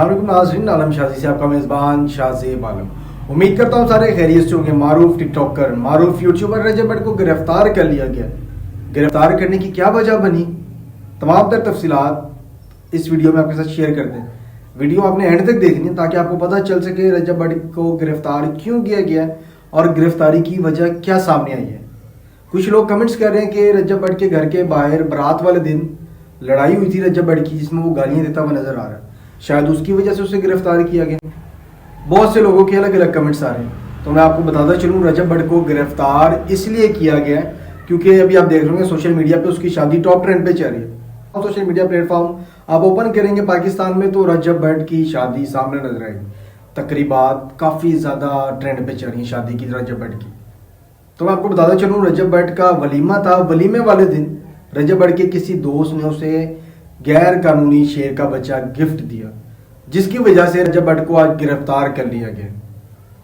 السلام ناظرین، عالم شازی سے آپ کا میزبان شازیب عالم۔ امید کرتا ہوں سارے خیریت سے ہوں گے۔ معروف ٹک ٹاکر، معروف یوٹیوبر رجب بٹ کو گرفتار کر لیا گیا۔ گرفتار کرنے کی کیا وجہ بنی، تمام تر تفصیلات اس ویڈیو میں آپ کے ساتھ شیئر کرتے ہیں۔ ویڈیو آپ نے اینڈ تک دیکھنی ہے تاکہ آپ کو پتہ چل سکے رجب بٹ کو گرفتار کیوں کیا گیا اور گرفتاری کی وجہ کیا سامنے آئی ہے۔ کچھ لوگ کمنٹس کر رہے ہیں کہ رجب بٹ کے گھر کے باہر برات والے دن لڑائی ہوئی تھی رجب بٹ کی، جس میں وہ گالیاں دیتا ہوا نظر آ رہا ہے، شاید اس کی وجہ سے اسے گرفتار کیا گیا۔ بہت سے لوگوں کے الگ الگ کمنٹس آ رہے ہیں، تو میں آپ کو بتاتا چلوں رجب بٹ کو گرفتار اس لیے کیا گیا ہے کیونکہ ابھی آپ دیکھ رہے ہیں سوشل میڈیا پہ اس کی شادی ٹاپ ٹرینڈ پہ چل رہی ہے۔ سوشل میڈیا پلیٹ فارم آپ اوپن کریں گے پاکستان میں تو رجب بٹ کی شادی سامنے نظر آئے گی۔ تقریبات کافی زیادہ ٹرینڈ پہ چل رہی ہیں شادی کی رجب بٹ کی۔ تو میں آپ کو بتاتا چلوں رجب بٹ کا ولیمہ تھا، ولیمے والے دن رجب بٹ کے کسی دوست نے اسے غیر قانونی شیر کا بچہ گفٹ دیا، جس کی وجہ سے رجب بٹ کو آج گرفتار کر لیا گیا۔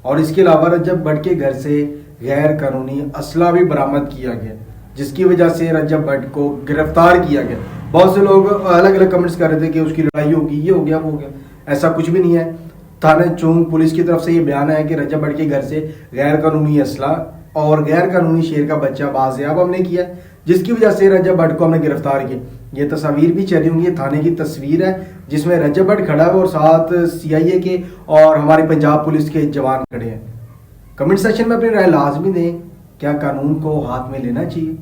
اور اس کے علاوہ رجب بٹ کے گھر سے غیر قانونی اسلحہ بھی برآمد کیا گیا، جس کی وجہ سے رجب بٹ کو گرفتار کیا گیا۔ بہت سے لوگ الگ الگ کمنٹس کر رہے تھے کہ اس کی لڑائی ہوگی، یہ ہو گیا، وہ ہو گیا۔ ایسا کچھ بھی نہیں ہے۔ تھانہ چونگ پولیس کی طرف سے یہ بیان ہے کہ رجب بٹ کے گھر سے غیر قانونی اسلحہ اور غیر قانونی شیر کا بچہ بازیاب ہم نے کیا، جس کی وجہ سے رجب بٹ کو ہم نے گرفتار کیا۔ یہ تصاویر بھی چلی ہوں گی، یہ تھانے کی تصویر ہے جس میں رجب بٹ کھڑا ہے اور ساتھ CIA کے اور ہماری پنجاب پولیس کے جوان کھڑے ہیں۔ کمنٹ سیکشن میں اپنی رائے لازمی دیں، کیا قانون کو ہاتھ میں لینا چاہیے؟